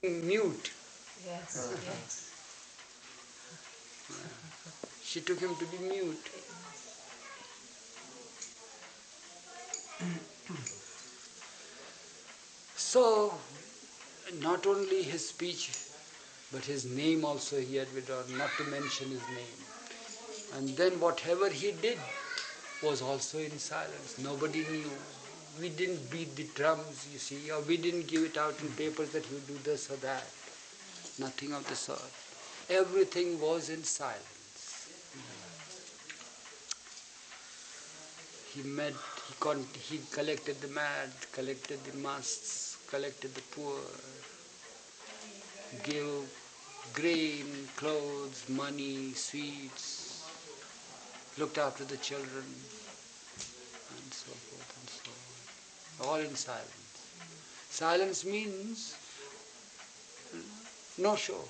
mute. Yes, yes. She took him to be mute. So, not only his speech, but his name also he had withdrawn, not to mention his name. And then whatever he did was also in silence. Nobody knew. We didn't beat the drums, you see, or we didn't give it out in papers that you do this or that. Nothing of the sort. Everything was in silence. He met, he collected the mad, collected the musts, collected the poor, gave grain, clothes, money, sweets, looked after the children, and so forth and so on. All in silence. Silence means no show.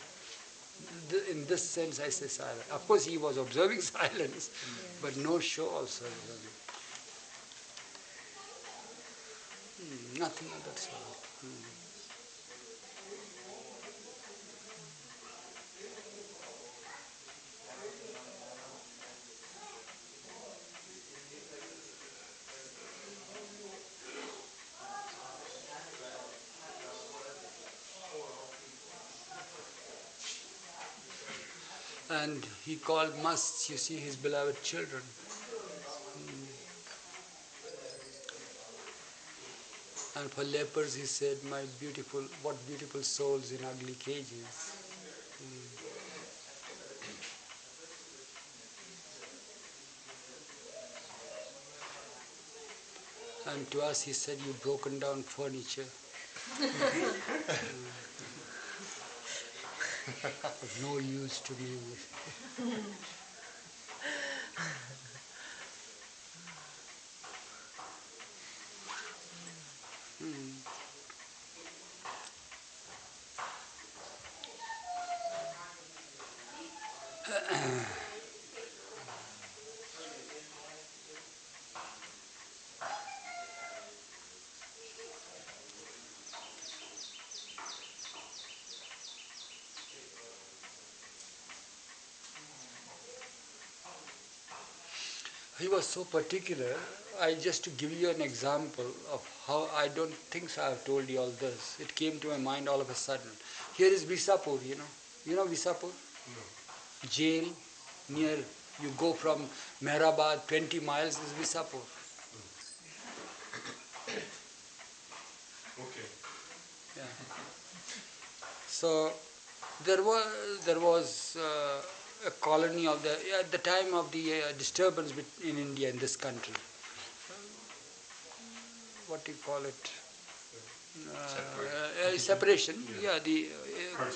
In this sense, I say silence. Of course, he was observing silence, but no show also. Nothing of that sort. And he called musts, you see, his beloved children. And for lepers, he said, "My beautiful, what beautiful souls in ugly cages." And to us, he said, "You broken down furniture of no use to me." He was so particular. Just to give you an example of how I don't think so I have told you all this. It came to my mind all of a sudden. Here is Visapur, you know. You know Visapur? No. Jail near, you go from Mehrabad, 20 miles is Visapur. Okay. Yeah. So there was a colony of at the time of the disturbance in India, in this country. What do you call it? Separation. Yeah, the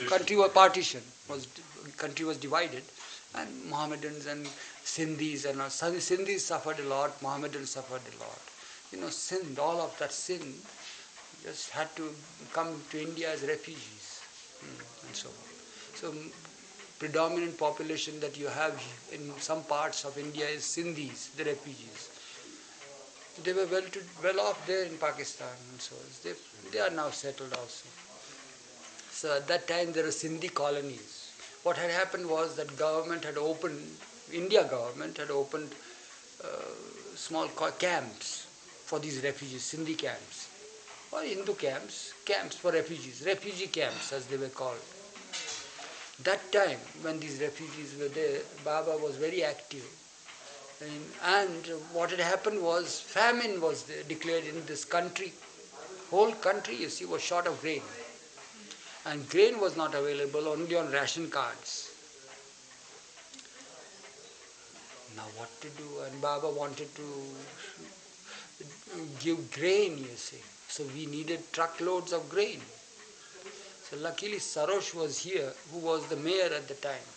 country was partition. Country was divided, and Mohammedans and Sindhis and all. Sindhis suffered a lot. Mohammedans suffered a lot. You know, Sindh, all of that Sindh just had to come to India as refugees, and so on. So predominant population that you have in some parts of India is Sindhis, the refugees. They were well off there in Pakistan, and so they are now settled also. So at that time there were Sindhi colonies. What had happened was that India government had opened small camps for these refugees, Sindhi camps, or Hindu camps for refugees, refugee camps as they were called. That time when these refugees were there, Baba was very active. And what had happened was famine was declared in this country. Whole country, you see, was short of grain. And grain was not available, only on ration cards. Now what to do? And Baba wanted to give grain, you see. So we needed truckloads of grain. So luckily Sarosh was here, who was the mayor at the time.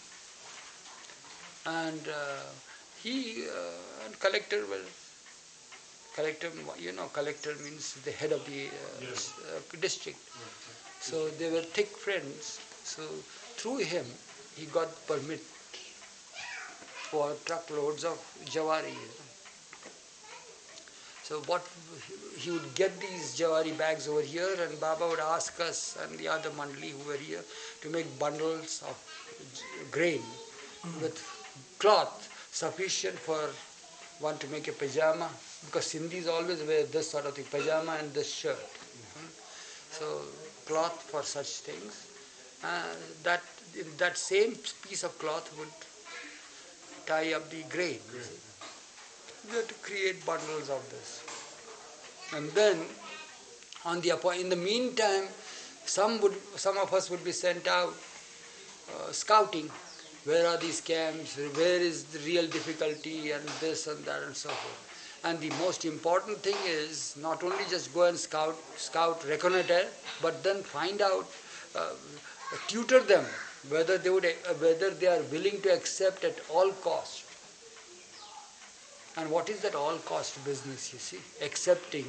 And he and collector collector means the head of the district. So they were thick friends. So through him, he got permit for truckloads of jawari. So So what he would get these jawari bags over here, and Baba would ask us and the other Mandali who were here to make bundles of grain with cloth sufficient for one to make a pajama, because Sindhis always wear this sort of thing, pajama and this shirt. So cloth for such things. That same piece of cloth would tie up the grain. We had to create bundles of this. And then, in the meantime, some of us would be sent out scouting. Where are these camps? Where is the real difficulty? And this and that and so forth. And the most important thing is not only just go and scout, reconnoiter, but then find out, tutor them whether they are willing to accept at all cost. And what is that all cost business, you see? Accepting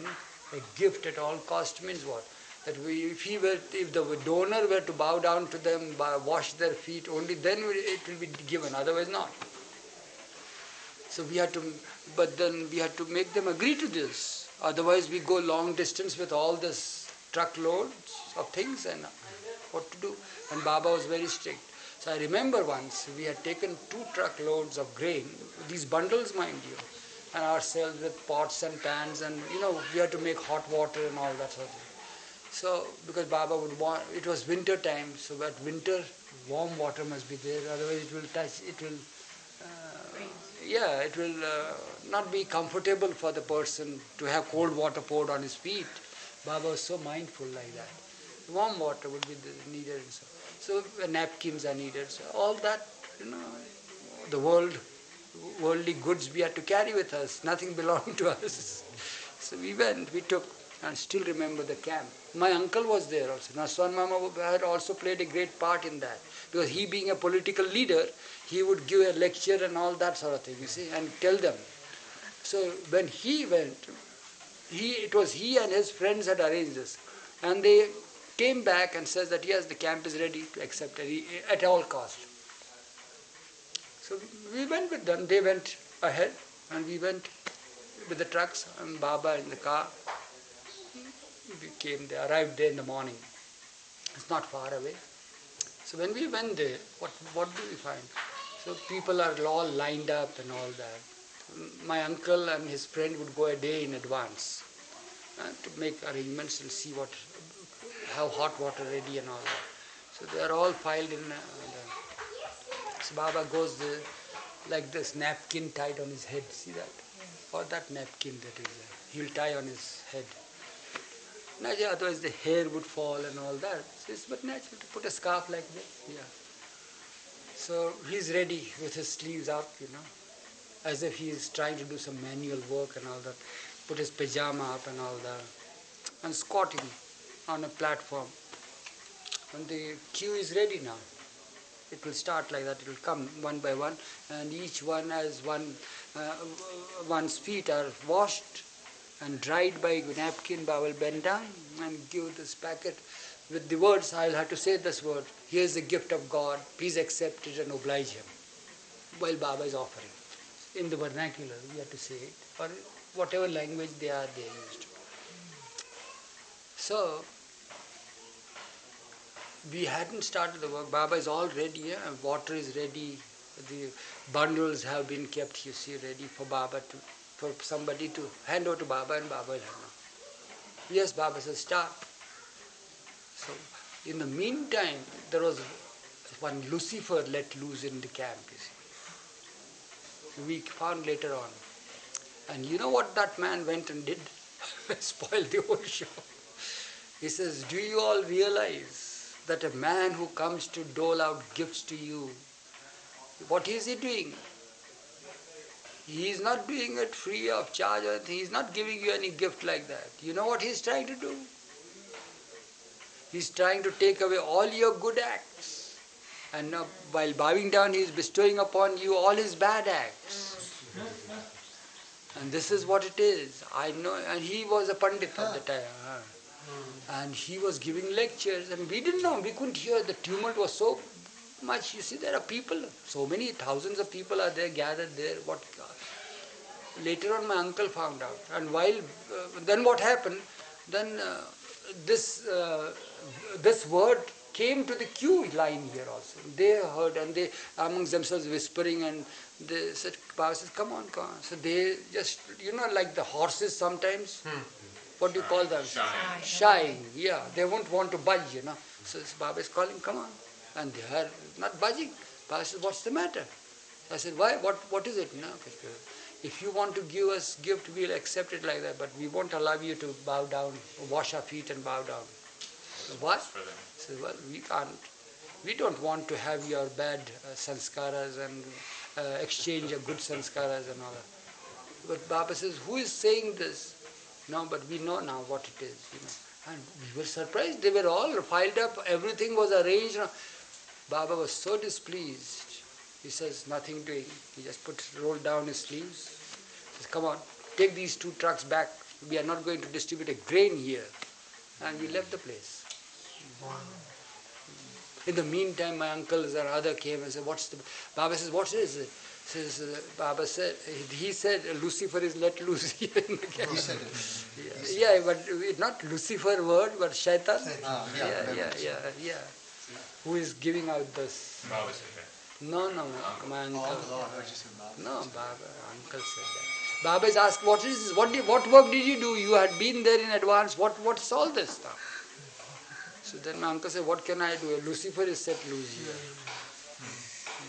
a gift at all cost means what? That if the donor were to bow down to them, wash their feet, only then it will be given, otherwise not. So but then we had to make them agree to this. Otherwise we go long distance with all this truckloads of things and what to do. And Baba was very strict. So I remember once we had taken 2 truckloads of grain, these bundles mind you, and ourselves with pots and pans, and we had to make hot water and all that sort of thing. So because Baba would want, it was winter time, so at winter warm water must be there, otherwise it will not be comfortable for the person to have cold water poured on his feet. Baba was so mindful like that. Warm water would be needed. So napkins are needed. So all that, the worldly goods we had to carry with us. Nothing belonged to us. So we took, and still remember the camp. My uncle was there also. Naswan Mama had also played a great part in that. Because he being a political leader, he would give a lecture and all that sort of thing, you see, and tell them. So when he went, it was he and his friends had arranged this. And they came back and says that yes, the camp is ready to accept at all cost. So we went with them. They went ahead and we went with the trucks and Baba in the car. We arrived there in the morning. It's not far away. So when we went there, what do we find? So people are all lined up and all that. My uncle and his friend would go a day in advance to make arrangements and see have hot water ready and all that. So they are all piled in. So Baba goes there, like this napkin tied on his head. See that? Or that napkin that is there. He'll tie on his head. Otherwise the hair would fall and all that. So it's but natural to put a scarf like this. Yeah. So he's ready with his sleeves up, as if he is trying to do some manual work and all that. Put his pajama up and all that. And squatting on a platform. And the queue is ready now. It will start like that. It will come one by one, and each one as one's feet are washed and dried by napkin. Baba will bend down and give this packet with the words. I'll have to say this word. Here's the gift of God. Please accept it and oblige him. While Baba is offering, in the vernacular, we have to say it, or whatever language they used. So we hadn't started the work. Baba is all ready. Water is ready. The bundles have been kept, you see, ready for Baba for somebody to hand over to Baba, and Baba will hand over. Yes, Baba says start. So in the meantime, there was one Lucifer let loose in the camp, you see. We found later on. And you know what that man went and did? Spoiled the whole show. He says, do you all realize that a man who comes to dole out gifts to you, what is he doing? He is not doing it free of charge or anything. He is not giving you any gift like that. You know what he is trying to do? He is trying to take away all your good acts. And now, while bowing down, he is bestowing upon you all his bad acts. And this is what it is. I know, and he was a Pandit at the time. And he was giving lectures, and we didn't know, we couldn't hear. The tumult was so much. You see, there are people, so many thousands of people are there, gathered there. later on my uncle found out. And while, then what happened, then this this word came to the queue line here also. They heard and they amongst themselves whispering and they said, Baba says, come on, come on. So they just, like the horses sometimes, what do you call them? Shying, yeah. They won't want to budge. So Baba is calling, come on. And they are not budging. Baba says, what's the matter? I said, why? What is it? No, if you want to give us gift, we'll accept it like that, but we won't allow you to bow down, wash our feet and bow down. So what? I said, well, we can't. We don't want to have your bad sanskaras and exchange your good sanskaras and all that. But Baba says, who is saying this? No, but we know now what it is. And we were surprised. They were all piled up. Everything was arranged. Baba was so displeased. He says, nothing doing. He just rolled down his sleeves. He says, come on, take these 2 trucks back. We are not going to distribute a grain here. And we left the place. Wow. In the meantime, my uncles and other came and said, what's the... Baba says, what is it? Baba said, he said, Lucifer is let loose here in the camp. He said it. Yeah, but not Lucifer word, but Shaitan. Yeah. Who is giving out this? Baba said that. No, my uncle. No, Baba, uncle said that. Baba is asked, what is this? What work did you do? You had been there in advance. What's all this stuff? So then my uncle said, what can I do? Lucifer is set loose here.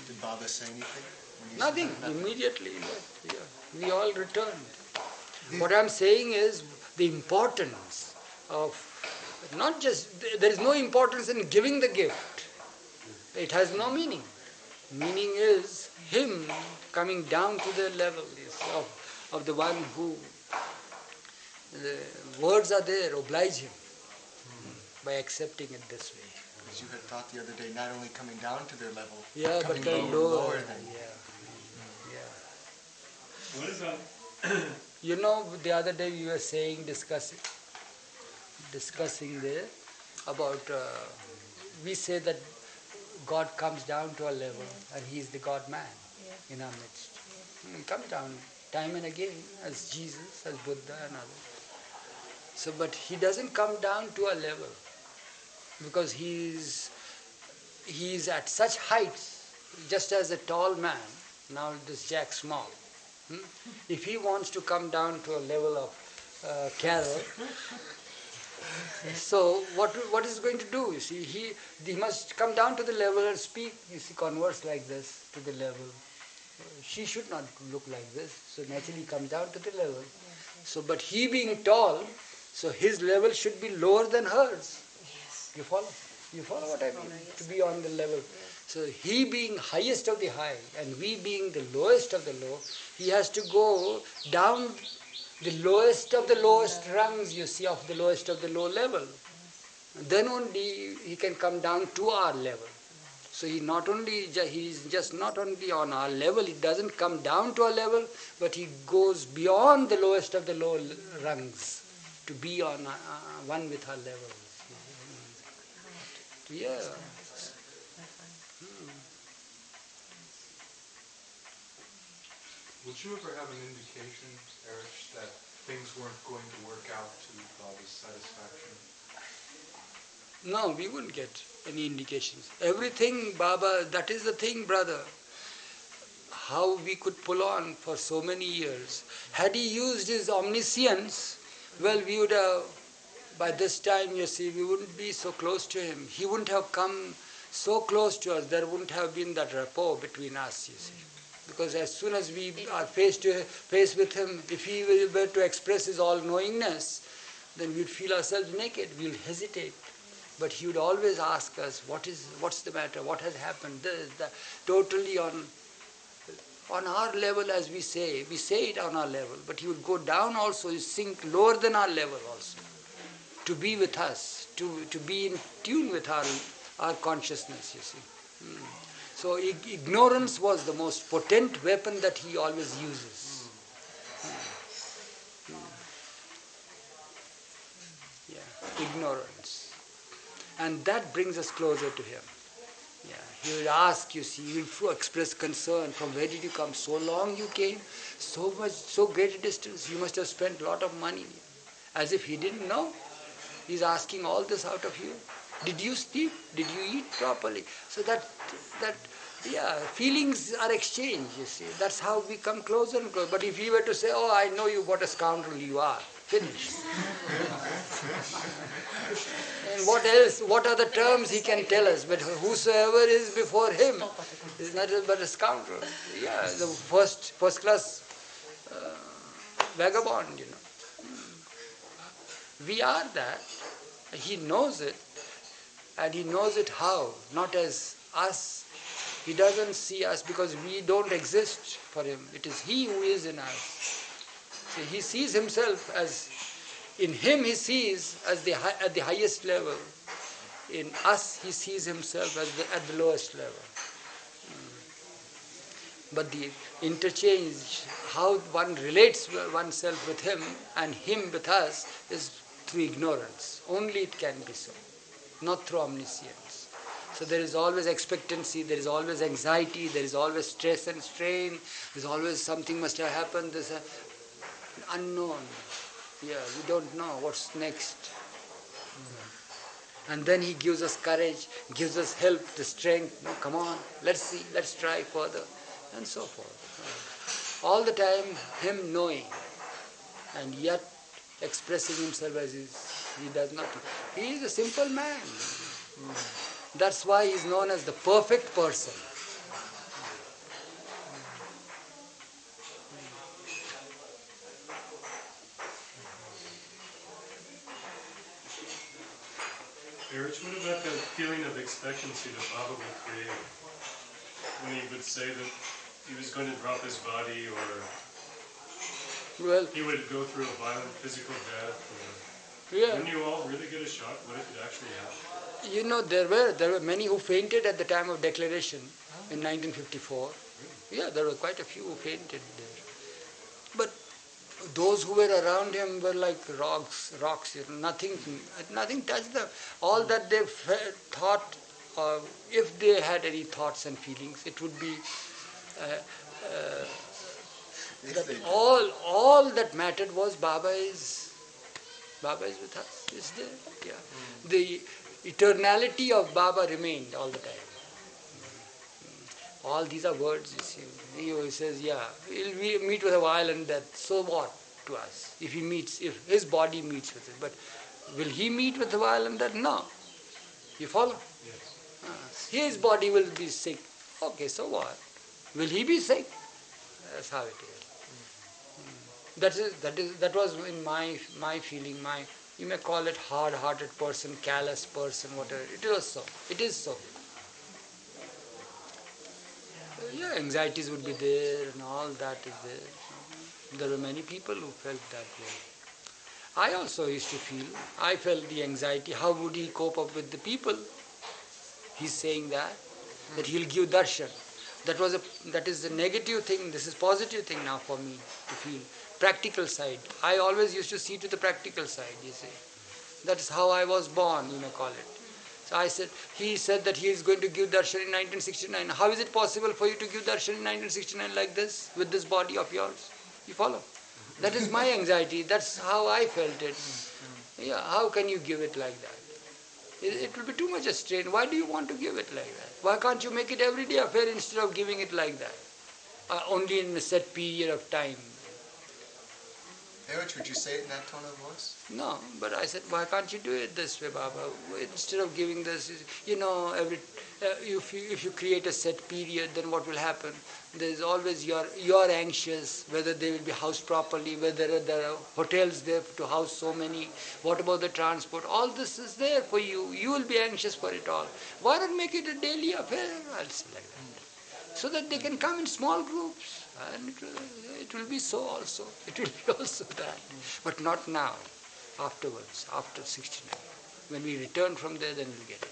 Did Baba say anything? Nothing. Immediately. Yeah. We all returned. What I'm saying is the importance of not just, there is no importance in giving the gift. It has no meaning. Meaning is him coming down to the level of the one who, the words are there, oblige him by accepting it this way. As you had thought the other day, not only coming down to their level, but coming lower than. What is that? The other day we were saying, discussing there about, we say that God comes down to a level and He is the God-man in our midst. He comes down time and again as Jesus, as Buddha and others. So, but He doesn't come down to a level because He is at such heights, just as a tall man, now this Jack Small. If he wants to come down to a level of Carol, so what is going to do? You see, he must come down to the level and speak. You see, converse like this to the level. She should not look like this. So naturally, he comes down to the level. So, but he being tall, so his level should be lower than hers. You follow? You follow what I mean? To be on the level. So he being highest of the high and we being the lowest of the low, he has to go down the lowest of the lowest rungs, you see, of the lowest of the low level. Then only he can come down to our level. So he is just not only on our level, he doesn't come down to our level, but he goes beyond the lowest of the low rungs to be on one with our level. Yeah. Would you ever have an indication, Eruch, that things weren't going to work out to Baba's satisfaction? No, we wouldn't get any indications. Everything, Baba, that is the thing, brother. How we could pull on for so many years. Had he used his omniscience, well, we would have, by this time, you see, we wouldn't be so close to him. He wouldn't have come so close to us. There wouldn't have been that rapport between us, you see. Because as soon as we are face to face with him, if he were to express his all-knowingness, then we'd feel ourselves naked, we'll hesitate. But he would always ask us, what's the matter, what has happened, this, that, totally on our level, as we say it on our level, but he would go down also, he sink lower than our level also, to be with us, to be in tune with our consciousness, you see. So ignorance was the most potent weapon that he always uses. Yeah, ignorance. And that brings us closer to him. Yeah, He will ask, you see, he will express concern. From where did you come? So long you came, so much, so great a distance. You must have spent a lot of money. As if he didn't know. He's asking all this out of you. Did you sleep? Did you eat properly? So feelings are exchanged, you see. That's how we come closer and closer. But if he were to say, oh, I know you, what a scoundrel you are, finished. And what else? What are the terms he can tell us? But whosoever is before him is nothing but a scoundrel. Yeah, the first class vagabond, you know. We are that. He knows it. And he knows it how? Not as us. He doesn't see us because we don't exist for him. It is he who is in us. So he sees himself as, in him he sees as at the highest level. In us he sees himself as at the lowest level. But the interchange, how one relates oneself with him and him with us, is through ignorance. Only it can be so, not through omniscience. So there is always expectancy, there is always anxiety, there is always stress and strain, there is always something must have happened, there's an unknown. Yeah, we don't know what's next. And then he gives us courage, gives us help, the strength. No, come on, let's see, let's try further, and so forth. All the time, him knowing, and yet expressing himself as he does not. He is a simple man. That's why he is known as the perfect person. Eruch, what about the feeling of expectancy that Baba would create when he would say that he was going to drop his body, or he would go through a violent physical death? Wouldn't you all really get a shock what if it actually happened? You know, there were many who fainted at the time of declaration in 1954. Yeah, there were quite a few who fainted there. But those who were around him were like rocks. You know, nothing touched them. All that they thought, if they had any thoughts and feelings, it would be that all that mattered was Baba is with us, is there. Yeah. The eternality of Baba remained all the time. All these are words, you see. He says, he'll meet with a violent death. So what to us? If his body meets with it. But will he meet with a violent death? No. You follow? Yes. His body will be sick. Okay, so what? Will he be sick? That's how it is. That was in my feeling, you may call it hard-hearted person, callous person, whatever. It was so. It is so. Yeah, anxieties would be there and all that is there. There were many people who felt that way. I also used to feel, I felt the anxiety. How would he cope up with the people? He's saying that he'll give darshan. That is the negative thing. This is positive thing now for me to feel. Practical side. I always used to see to the practical side, you see. That is how I was born, you may call it. So he said that he is going to give darshan in 1969. How is it possible for you to give darshan in 1969 like this, with this body of yours? You follow? That is my anxiety. That's how I felt it. Yeah, how can you give it like that? It will be too much a strain. Why do you want to give it like that? Why can't you make it everyday affair instead of giving it like that? Only in a set period of time. Eruch, would you say it in that tone of voice? No, but I said, why can't you do it this way, Baba? Instead of giving this, if you create a set period, then what will happen? There is always you're anxious whether they will be housed properly, whether there are hotels there to house so many. What about the transport? All this is there for you. You will be anxious for it all. Why not make it a daily affair? I'll say like that, so that they can come in small groups. And it will be so also. It will be also that. But not now. Afterwards, after 69. When we return from there, then we'll get it.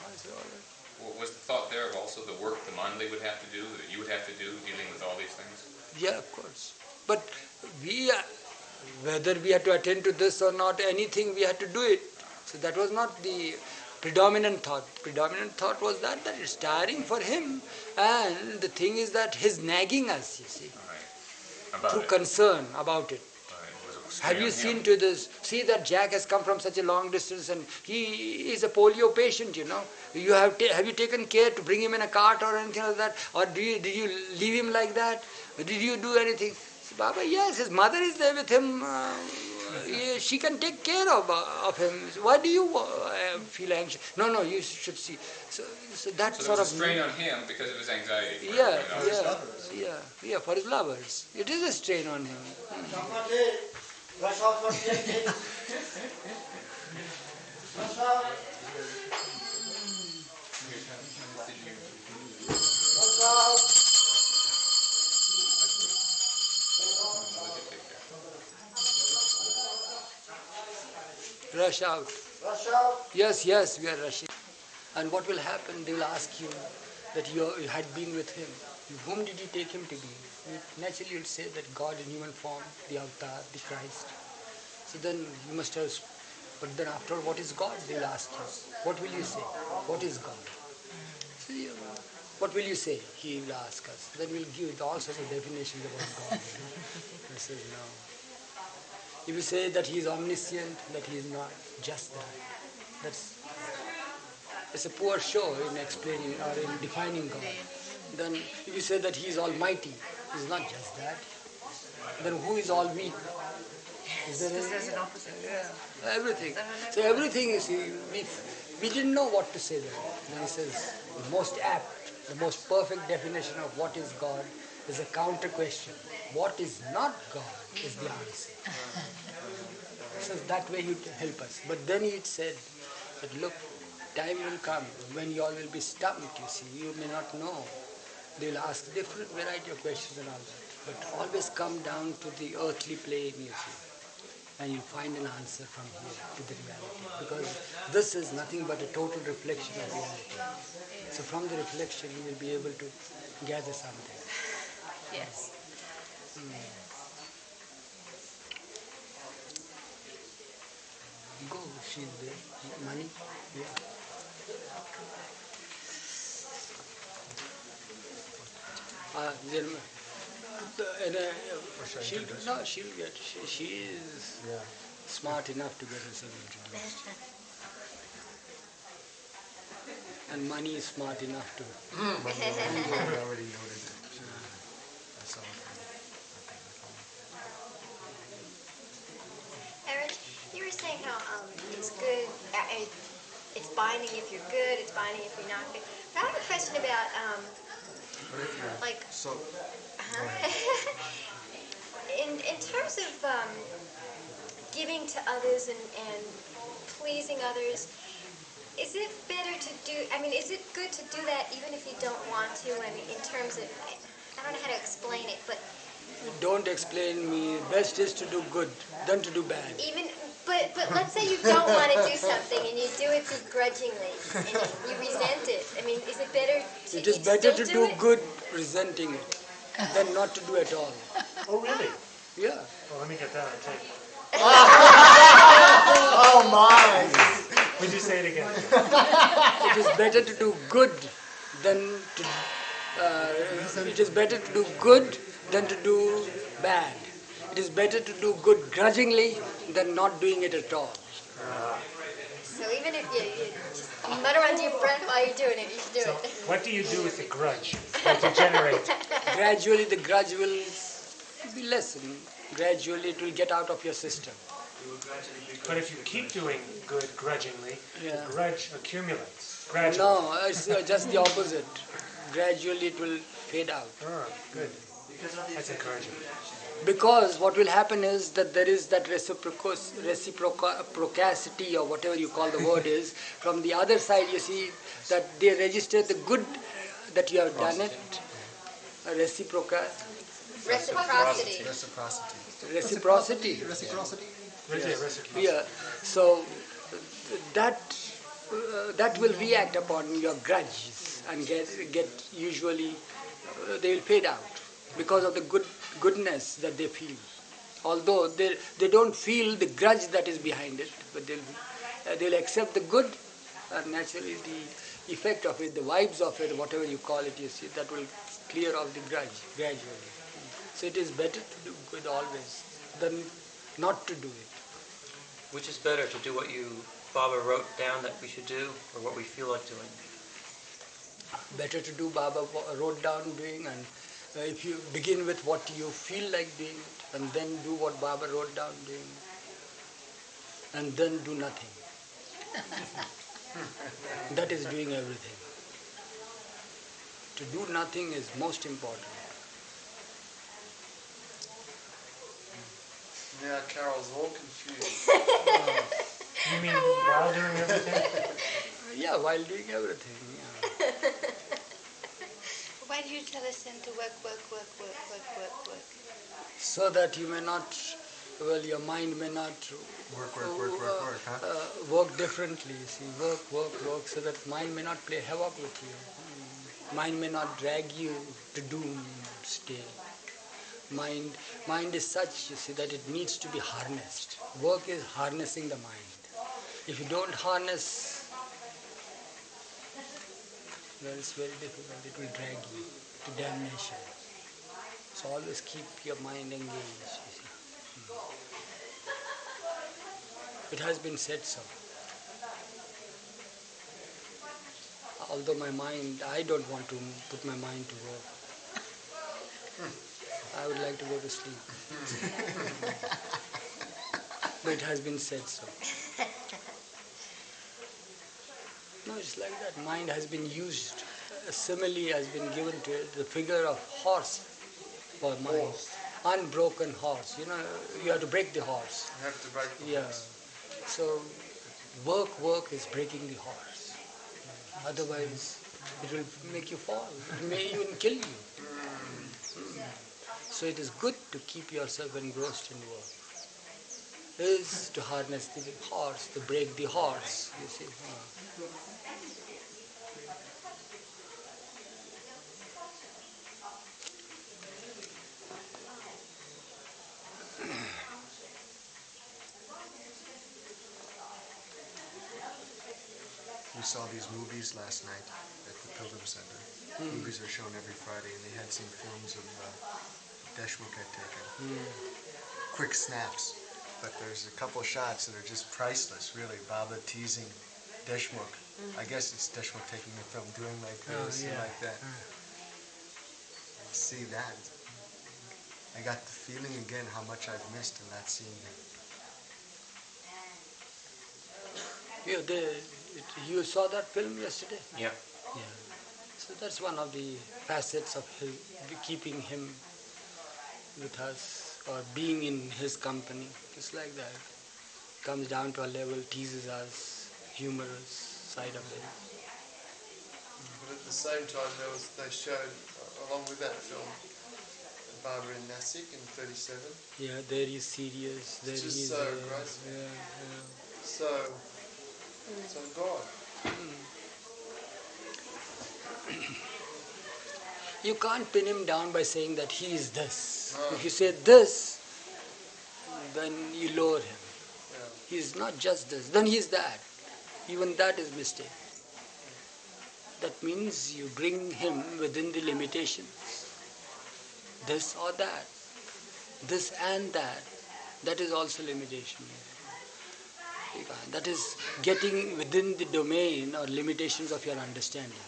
I said, all right. Well, was the thought there of also the work the Mandali would have to do, that you would have to do, dealing with all these things? Yeah, of course. But whether we had to attend to this or not, anything, we had to do it. So that was not the predominant thought. Predominant thought was that it's tiring for him, and the thing is that he's nagging us, you see, through concern about it. Have you seen to this? See that Jack has come from such a long distance, and he is a polio patient, you know. Have you taken care to bring him in a cart or anything like that? Or did you leave him like that? Or did you do anything? So, Baba, yes, his mother is there with him. She can take care of him. Why do you feel anxious? No, you should see. So that So sort there of was a strain on him because of his anxiety. Yeah, for his lovers. It is a strain on him. Rush out. Yes, we are rushing. And what will happen? They will ask you that you had been with him. Whom did you take him to be? Naturally, you'll say that God in human form, the avatar, the Christ. So then you must have. But then after, what is God? They will ask you. What will you say? What is God? So what will you say? He will ask us. Then we'll give all sorts of definitions about God. He says no. If you say that he is omniscient, that he is not, just that. It's a poor show in explaining or in defining God. Then if you say that he is almighty, he's not just that. Then who is all weak? Is there There's an opposite. Yeah, everything. So everything, you see, we didn't know what to say there. Then he says the most apt, the most perfect definition of what is God is a counter question. What is not God is the answer. So that way he'd help us. But then he said that look, time will come when you all will be stumped, you see. You may not know. They will ask different variety of questions and all that. But always come down to the earthly plane, you see. And you find an answer from here to the reality. Because this is nothing but a total reflection of reality. So from the reflection you will be able to gather something. Yes. Go, she's there. Money? Yeah. She'll get. She is smart enough to get herself introduced. And money is smart enough to. already noted. Eruch, you were saying how it's good, it's binding if you're good, it's binding if you're not good. But I have a question about, in terms of giving to others and pleasing others, is it better to do, is it good to do that even if you don't want to? In terms of, I don't know how to explain it, but... Don't explain me. Best is to do good than to do bad. But let's say you don't want to do something and you do it begrudgingly and you resent it. Is it better to It is better to do good resenting it than not to do at all. Oh, really? Yeah. Well, let me get that on tape. Oh my! Would you say it again? It is better to do good than to. It is better to do good than to do bad. It is better to do good grudgingly than not doing it at all. So even if you just mutter under your breath while you're doing it, you should do it. What do you do with the grudge that you generate? Gradually the grudge will be lessened. Gradually it will get out of your system. But if you keep doing good grudgingly, Yeah. the grudge accumulates. Gradually. No, it's just the opposite. Gradually it will fade out. Oh, good. That's encouraging. Because what will happen is that there is that reciprocity or whatever you call the word is. From the other side you see that they register the good that you have done it. Reciprocity. Yeah. So that will react upon your grudges and get usually they will fade out because of the goodness that they feel. Although they don't feel the grudge that is behind it, but they'll accept the good and naturally the effect of it, the vibes of it, whatever you call it, you see, that will clear off the grudge gradually. So it is better to do good always than not to do it. Which is better, to do what Baba wrote down that we should do, or what we feel like doing? Better to do Baba wrote down doing, and if you begin with what you feel like doing it, and then do what Baba wrote down doing, and then do nothing. That is doing everything. To do nothing is most important. Yeah, Carol's all confused. You mean while doing everything? Yeah, while doing everything. Yeah. Why do you tell us then to work? So that you may not, well, your mind may not Work, huh? work differently. You see, work, so that mind may not play havoc with you. Mind may not drag you to doom stay. Mind is such, you see, that it needs to be harnessed. Work is harnessing the mind. If you don't harness, well, it's very difficult. It will drag you to damnation. So always keep your mind engaged, you see. It has been said so. Although my mind, I don't want to put my mind to work. I would like to go to sleep. But it has been said so. No, it's like that. Mind has been used. A simile has been given to it. The figure of horse for mind. Unbroken horse. You know, you have to break the horse. You have to break the Yeah. horse. So, work is breaking the horse. Otherwise, it will make you fall. It may even kill you. So it is good to keep yourself engrossed in work. Is to harness the horse, to break the horse, you see. We saw these movies last night at the Pilgrim Center. Movies are shown every Friday, and they had some films of Deshmukh had taken. Quick snaps, but there's a couple shots that are just priceless, really. Baba teasing Deshmukh. I guess it's Deshmukh taking the film, doing like this and like that. See that? I got the feeling again how much I've missed in that scene. You saw that film yesterday? Yeah. Yeah. So that's one of the facets of keeping him with us or being in his company. It's like that. Comes down to a level, teases us, humorous side of it. But at the same time, they showed, along with that film, Baba in Nasik in 37. Yeah, there he's serious. There It's just he's so graceful. Yeah. So God. You can't pin him down by saying that he is this. No. If you say this, then you lower him. Yeah. He is not just this, then he is that. Even that is mistake. That means you bring him within the limitations. This or that. This and that. That is also limitation. That is getting within the domain or limitations of your understanding.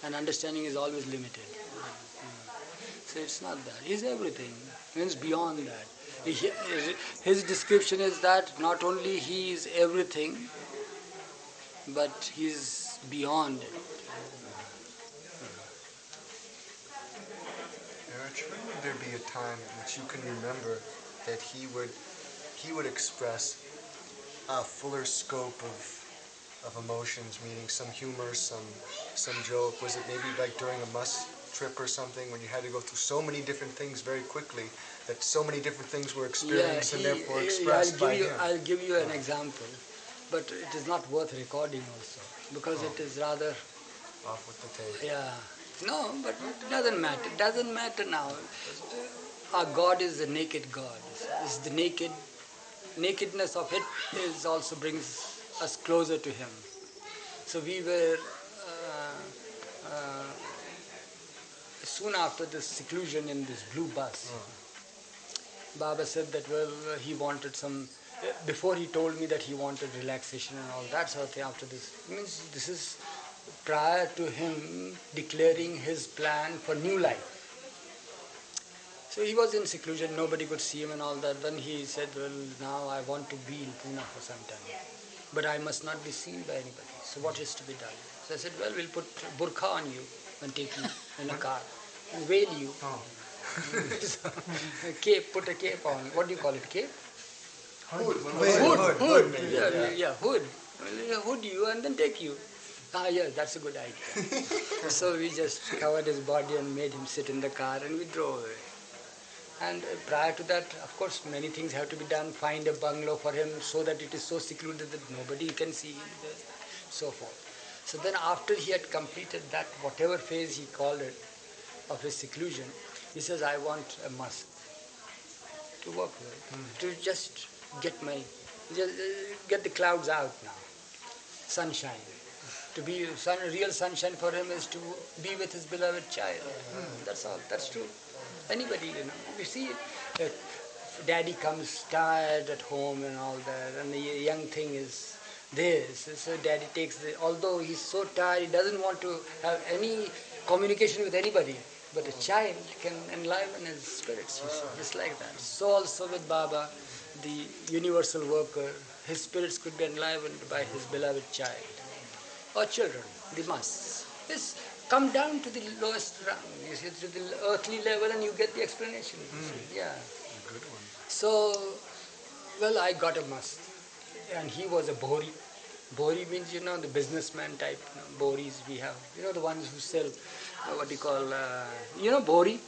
And understanding is always limited. So it's not that. He's everything. Means beyond that. His description is that not only he is everything, but he's beyond it. Eruch, when would there be a time that you can remember that he would express a fuller scope of emotions, meaning some humor, some joke? Was it maybe like during a bus trip or something when you had to go through so many different things very quickly that so many different things were experienced and therefore expressed by him? I'll give you an example, but it is not worth recording also because it is rather... Off with the tape. Yeah. No, but it doesn't matter. It doesn't matter now. Our God is the naked God. It's the nakedness of it is also brings us closer to Him. So we were, soon after this seclusion in this blue bus, Baba said that, well, he wanted some, before he told me that he wanted relaxation and all that sort of thing after this. Means this is prior to him declaring his plan for new life. So he was in seclusion, nobody could see him and all that. Then he said, well, now I want to be in Pune for some time. But I must not be seen by anybody. So what is to be done? So I said, well, we'll put burqa on you and take you in a car and veil you. So, cape, put a cape on. What do you call it, cape? Hood. Yeah, hood. Well, hood you and then take you. Yeah, that's a good idea. So we just covered his body and made him sit in the car and we drove away. And prior to that, of course, many things have to be done. Find a bungalow for him so that it is so secluded that nobody can see him, so forth. So then after he had completed that, whatever phase he called it, of his seclusion, he says, I want a mosque to work with, to just get the clouds out now, sunshine. To be real sunshine for him is to be with his beloved child. That's all. That's true. Anybody, you see, daddy comes tired at home and all that, and the young thing is there. So daddy takes although he's so tired, he doesn't want to have any communication with anybody. But a child can enliven his spirits, you see, just like that. So also with Baba, the universal worker, his spirits could be enlivened by his beloved child. Or children, the masks. Just come down to the lowest rung, you see, to the earthly level and you get the explanation. Yeah. A good one. So, well, I got a mask. And he was a Bhori. Bhori means, the businessman type, Bhoris we have. The ones who sell, Bhori?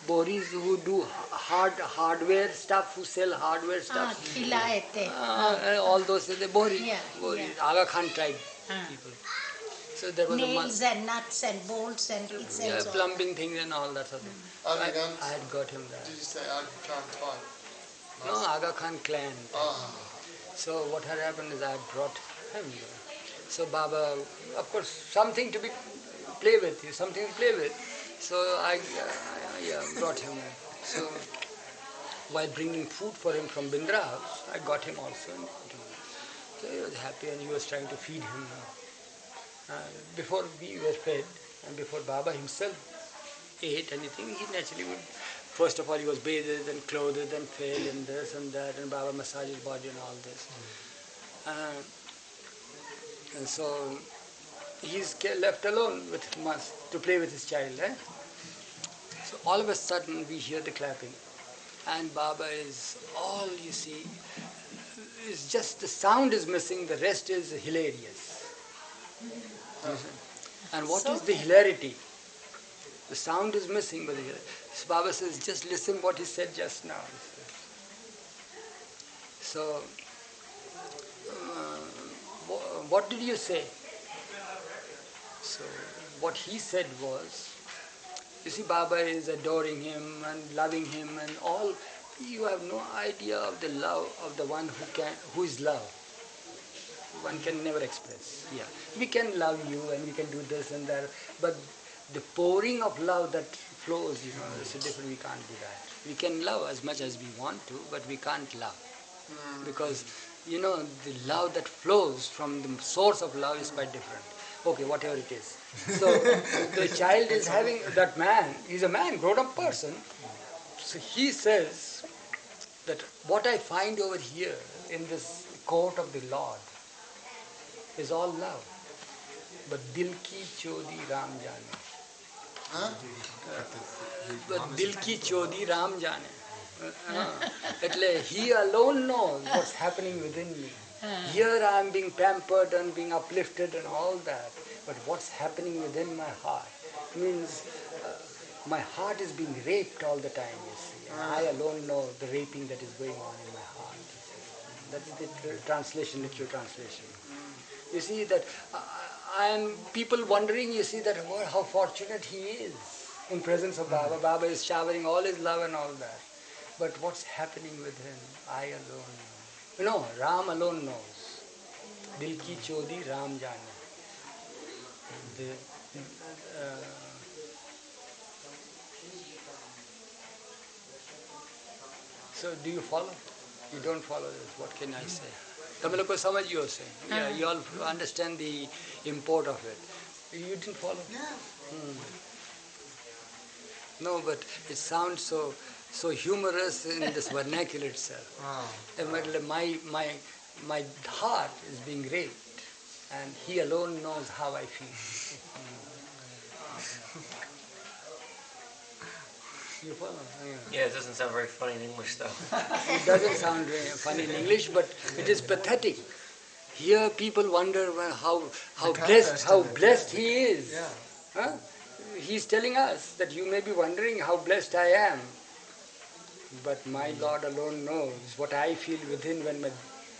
Bhoris who do hardware stuff, who sell hardware stuff. All those, the Bhori. Yeah, Bhori, Aga Khan tribe people. So there was nails and nuts and bolts and it sells all. Plumbing things and all that sort of thing. I had got him that. Did you say Aga Khan clan? No, Aga Khan clan. So what had happened is I had brought him there. So Baba, of course, something to play with. So I brought him. So while bringing food for him from Bindra house, I got him also. So he was happy and he was trying to feed him. Before we were fed and before Baba himself ate anything, he naturally would, first of all he was bathed and clothed and fed and this and that, and Baba massaged his body and all this. And so he's left alone with to play with his child. So all of a sudden we hear the clapping and Baba is all, you see, it's just the sound is missing, the rest is hilarious. And what is the hilarity? The sound is missing, but so Baba says, just listen what he said just now. So, what did you say? So, what he said was, you see, Baba is adoring him and loving him and all. You have no idea of the love of the one who is love. One can never express. Yeah, we can love you and we can do this and that, but the pouring of love that flows, is different. We can't do that. We can love as much as we want to, but we can't love because the love that flows from the source of love is quite different. Okay, whatever it is. So the child is having that man. He's a man, grown-up person. So he says that what I find over here in this court of the Lord is all love. But dil ki chodi Ram jane. But dil ki chodi Ram jane. He alone knows what's happening within me. Here I am being pampered and being uplifted and all that. But what's happening within my heart means my heart is being raped all the time, you see. And I alone know the raping that is going on in my heart. That is the translation, literal translation. You see that and people wondering, you see that how fortunate he is in presence of Baba. Baba is showering all his love and all that. But what's happening with him, I alone know. Ram alone knows. Dil ki chodi Ram jane. The, so do you follow? You don't follow this. What can I say? તમે લોકો સમજ્યો હશે. Yeah, you all understand the import of it. You didn't follow? Yeah. No, but it sounds so humorous in this vernacular itself. My heart is being raped, and he alone knows how I feel. You follow? Yeah, it doesn't sound very funny in English, though. It doesn't sound very funny in English, but it is pathetic. Here people wonder how blessed he is. Yeah. Huh? He's telling us that you may be wondering how blessed I am. But my Lord alone knows what I feel within when my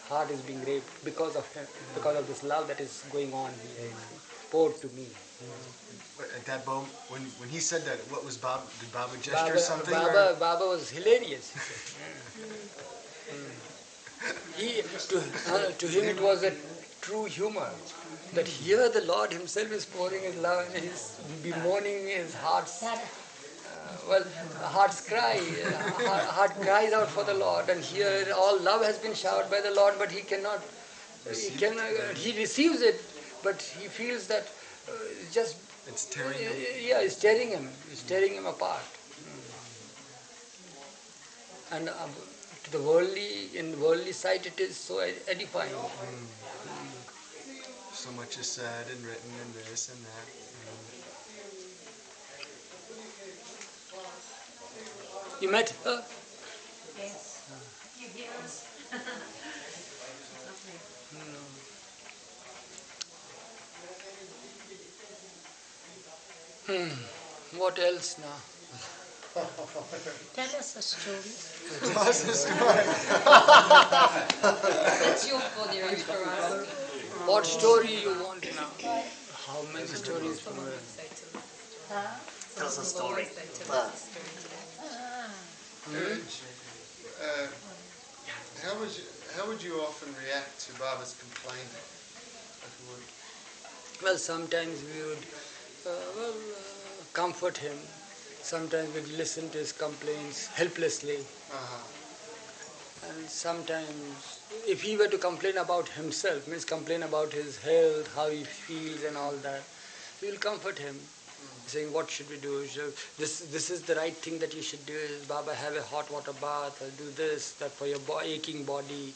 heart is being raped because of him, because of this love that is going on here, poured to me. At that moment, when he said that, what was Baba? Did Baba gesture something? Baba was hilarious. To him it was a true humor. That here the Lord himself is pouring his love and he's bemoaning his heart's heart's cry. Heart cries out for the Lord, and here all love has been showered by the Lord, but he cannot. He receives it, but he feels that just it's tearing him. Yeah, it's tearing him. It's tearing him apart. And to the in worldly sight, it is so edifying. So much is said and written and this and that. You met her? Yes. You hear us? What else now? Tell us a story. Tell us a story. That's your body, Eruch, for us. What story you want now? How many stories from her? Tell us a story. How would you often react to Baba's complaining? Well, sometimes we would comfort him. Sometimes we'd listen to his complaints helplessly. And sometimes, if he were to complain about himself, means complain about his health, how he feels and all that, we'll comfort him, saying, what should we do? This is the right thing that you should do. Baba, have a hot water bath, or do this, that for your aching body.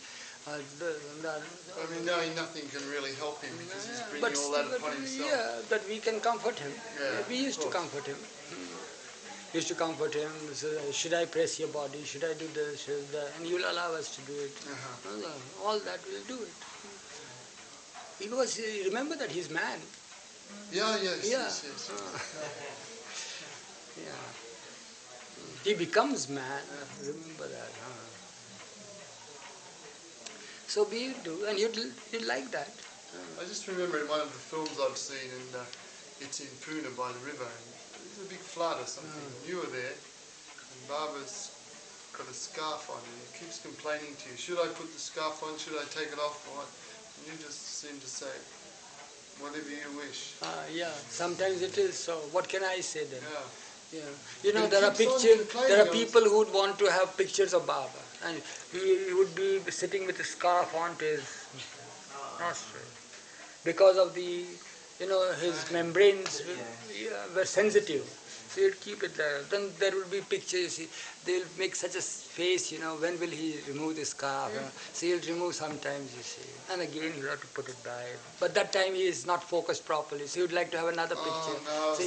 Knowing nothing can really help him because he's bringing all that upon himself. Yeah, but we can comfort him. Yeah, we used to comfort him. Used to comfort him. So, should I press your body? Should I do this? Should that? And you'll allow us to do it. All that we'll do it. Remember that he's man. Yes. Yeah. He becomes man. Remember that. So we do, and you'd like that. I just remember in one of the films I've seen, and it's in Pune by the river, and there's a big flood or something, and you were there, and Baba's got a scarf on, and he keeps complaining to you, should I put the scarf on, should I take it off, or what? And you just seem to say, whatever you wish. Yeah, sometimes it is so. What can I say then? Yeah. There are people who would want to have pictures of Baba, and he would be sitting with a scarf on to his nostril because of his membranes were sensitive, so he'd keep it there. Then there will be pictures, you see, they'll make such a face, when will he remove the scarf? So he'll remove sometimes, you see, and again he'll have to put it back. But that time he is not focused properly, so he'd like to have another picture. So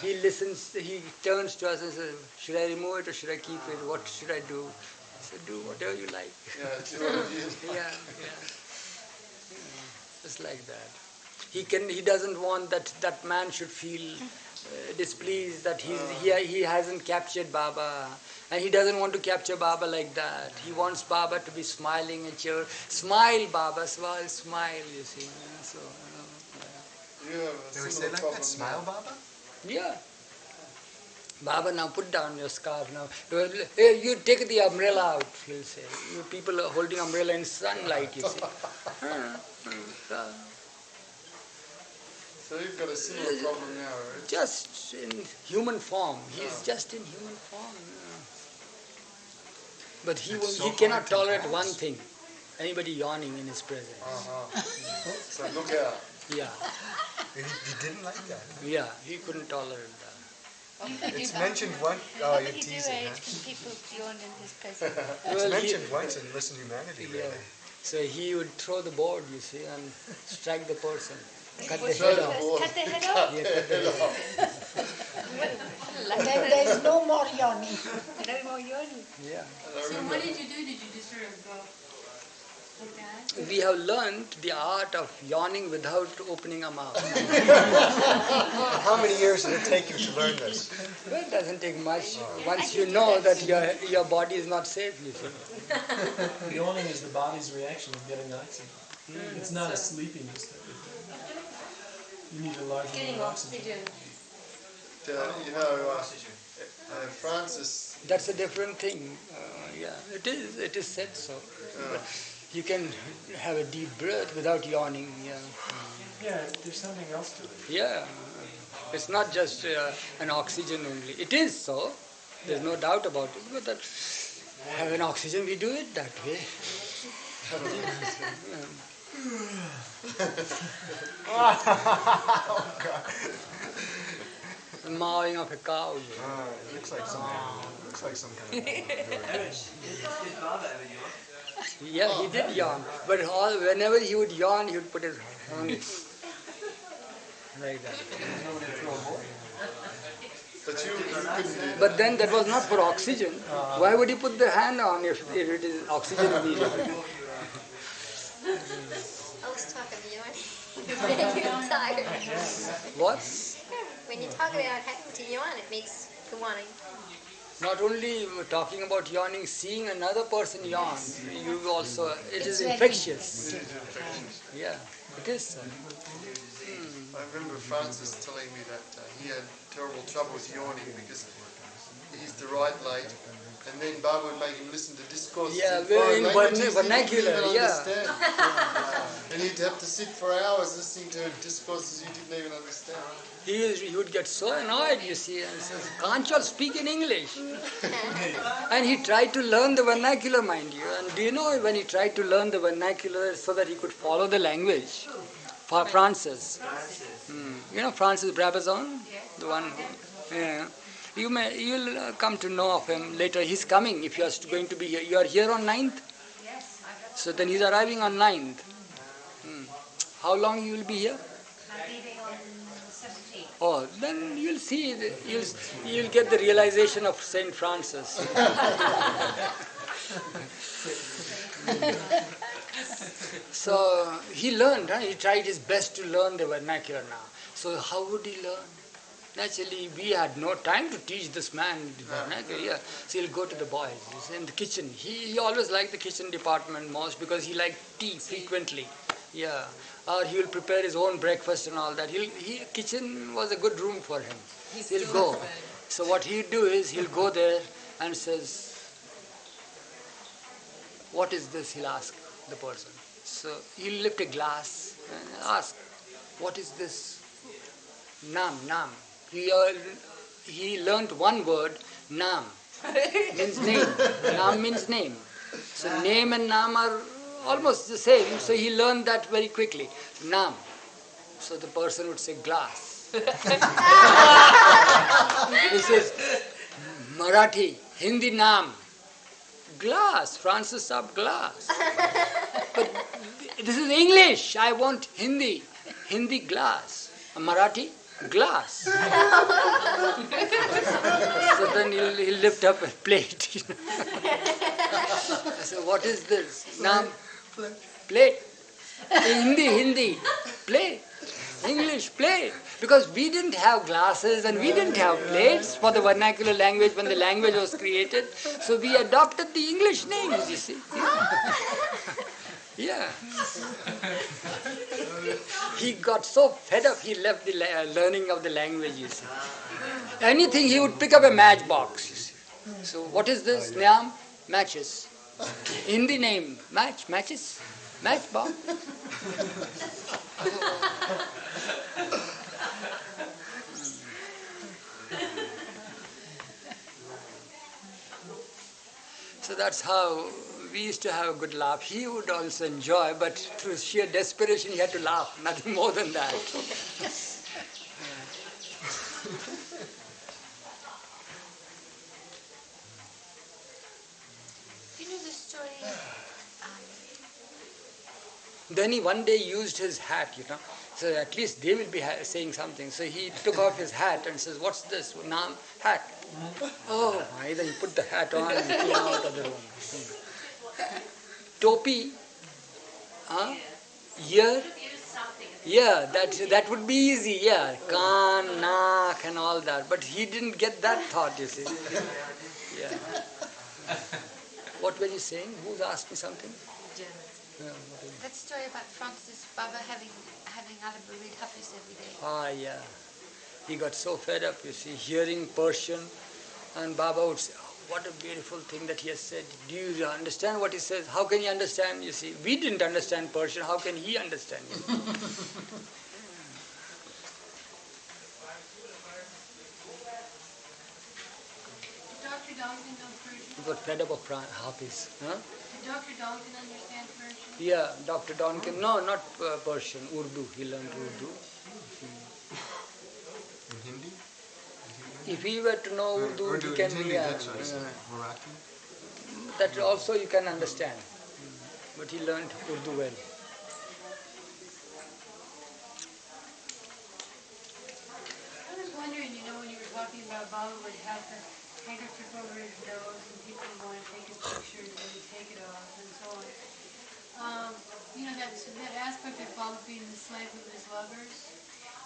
he listens, he turns to us and says, should I remove it or should I keep it? What should I do? So do whatever you like. Yeah. Just like that. He doesn't want that man should feel displeased that he hasn't captured Baba, and he doesn't want to capture Baba like that. He wants Baba to be smiling and cheer. Smile, Baba, smile, you see. So, They would say like that, smile, Baba? Yeah. Baba, now put down your scarf now. Hey, you take the umbrella out, he'll say. You people are holding umbrella in sunlight, you see. So you've got a similar problem now, right? Just in human form. He's just in human form. But he cannot tolerate one thing. Anybody yawning in his presence. So look out. Yeah. He didn't like that. Yeah, he couldn't tolerate that. It's mentioned once. Oh, you're What did you do, teasing, Eruch, huh? when people yawned in his presence? It's mentioned once in Listen Humanity, Yeah. really. So he would throw the board, you see, and strike the person. Cut the What head did off. you cut the head off? Yeah, cut the head off. Then there's no more yawning. No more yawning. Yeah. So what did you do? Did you just sort of go like that? We have learned the art of yawning without opening a mouth. How many years did it take you to learn this? Well, it doesn't take much. Once you know that your body is not safe, you see. Yawning is the body's reaction of getting oxygen. It's not a sleepiness. You need a large amount Getting of oxygen. oxygen. Francis. That's a different thing. Yeah, it is said so. But you can have a deep breath without yawning. Yeah. Yeah, there's something else to it. Yeah. It's not just an oxygen only. It is so. There's no doubt about it. But that have an oxygen, we do it that way. Mowing of a cow. It looks like some kind of Yeah, he did yawn. But whenever he would yawn, he would put his hand like that. But you couldn't do that. But then that was not for oxygen. Why would he put the hand on if it is oxygen immediately? Let's talk of yawning. Make you tired. What? When you talk about having to yawn, it makes you wanting. Not only talking about yawning, seeing another person yawn, you also, it is infectious. Yeah, it is. I remember Francis telling me that he had terrible trouble with yawning because he used to write late, and then Baba would make him listen to discourses Yeah, in foreign in languages vernacular, he didn't even yeah. understand. And he'd have to sit for hours listening to discourses he didn't even understand. He would get so annoyed, you see, and says, "Can't you all speak in English?" And he tried to learn the vernacular, mind you. And do you know when he tried to learn the vernacular so that he could follow the language? For Francis. You know Francis Brabazon? The one who, yeah. You'll come to know of him later. He's coming if you are going to be here. You are here on 9th? Yes. So then he's arriving on 9th. How long you will be here? I'm leaving on the 17th. Oh, then you'll see, you'll get the realization of Saint Francis. So he learned, he tried his best to learn the vernacular now. So how would he learn? Naturally, we had no time to teach this man the vernacular. Yeah. So he'll go to the boys in the kitchen. He always liked the kitchen department most because he liked tea frequently. Yeah. Or he will prepare his own breakfast and all that. Kitchen was a good room for him. He'll go. So what he'll do is he'll go there and says, "What is this?" He'll ask the person. So he'll lift a glass and ask, "What is this?" Nam, nam. He learnt one word, nam, means name. Nam means name. So name and nam are almost the same, so he learned that very quickly. Nam. So the person would say glass. He says, Marathi, Hindi nam. Glass, Francis Saab, glass. But this is English, I want Hindi. Hindi, glass. Marathi, glass. So then he'll lift up a plate. I said, "What is this?" Nam, plate. Hindi, plate. English, plate. Because we didn't have glasses and we didn't have plates for the vernacular language when the language was created. So we adopted the English names, you see. Yeah. He got so fed up, he left the learning of the language, you see. Anything, he would pick up a matchbox, you see. So what is this? Nyam? Matches. Hindi name, matches, matchbox. So that's how we used to have a good laugh. He would also enjoy, but through sheer desperation he had to laugh, nothing more than that. You know the story Then he one day used his hat, so at least they will be saying something. So he took off his hat and says, "What's this?" "Naam, hat." Oh my, then he put the hat on and came out of the room. Topi, huh? Ear, yeah, that would be easy, yeah. Kaan, nak and all that. But he didn't get that thought, you see. Yeah. What were you saying? Who's asking something? that story about Francis Baba having Alibu read Hafiz every day. Ah, yeah. He got so fed up, you see, hearing Persian, and Baba would say, "Oh, what a beautiful thing that he has said. Do you understand what he says? How can he understand?" You see, we didn't understand Persian. How can he understand it? Did Dr. Donkin know Persian? He got fed up of Hafiz. Huh? Did Dr. Donkin understand Persian? Yeah, Dr. Donkin, no, not Persian, Urdu. He learned Urdu. In Hindi? If he were to know Urdu, he can Hindi, be. that's what I said. Marathi? That also you can understand. But he learned Urdu well. I was wondering, when you were talking about Baba would have the handkerchief over his nose and people would want to take his pictures and he'd take it off and so on. That aspect of Baba being the slave of his lovers.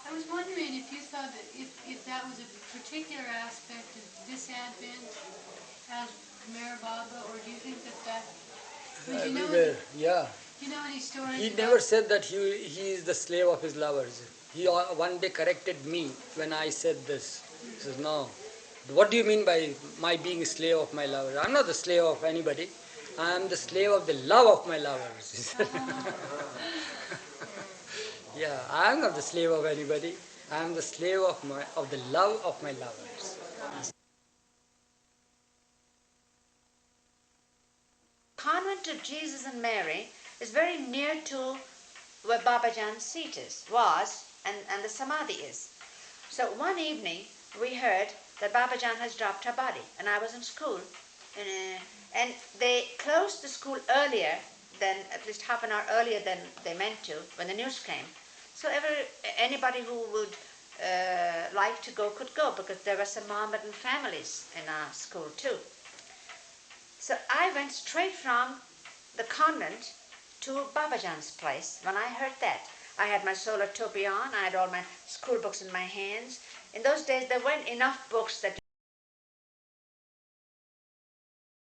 I was wondering if you thought that if that was a particular aspect of this Advent as Meher Baba, or do you think that Everywhere, yeah. do you know any stories He about... never said that he is the slave of his lovers. He one day corrected me when I said this. He says, "No. What do you mean by my being a slave of my lovers? I'm not the slave of anybody. I am the slave of the love of my lovers." Yeah, I am not the slave of anybody. I am the slave of the love of my lovers. Convent of Jesus and Mary is very near to where Babajan's seat was, and the Samadhi is. So one evening we heard that Babajan has dropped her body, and I was in school, and they closed the school earlier than, at least half an hour earlier than they meant to, when the news came. So anybody who would like to go could go, because there were some Mohammedan families in our school too. So I went straight from the convent to Babajan's place when I heard that. I had my solar topi on, I had all my school books in my hands. In those days there weren't enough books that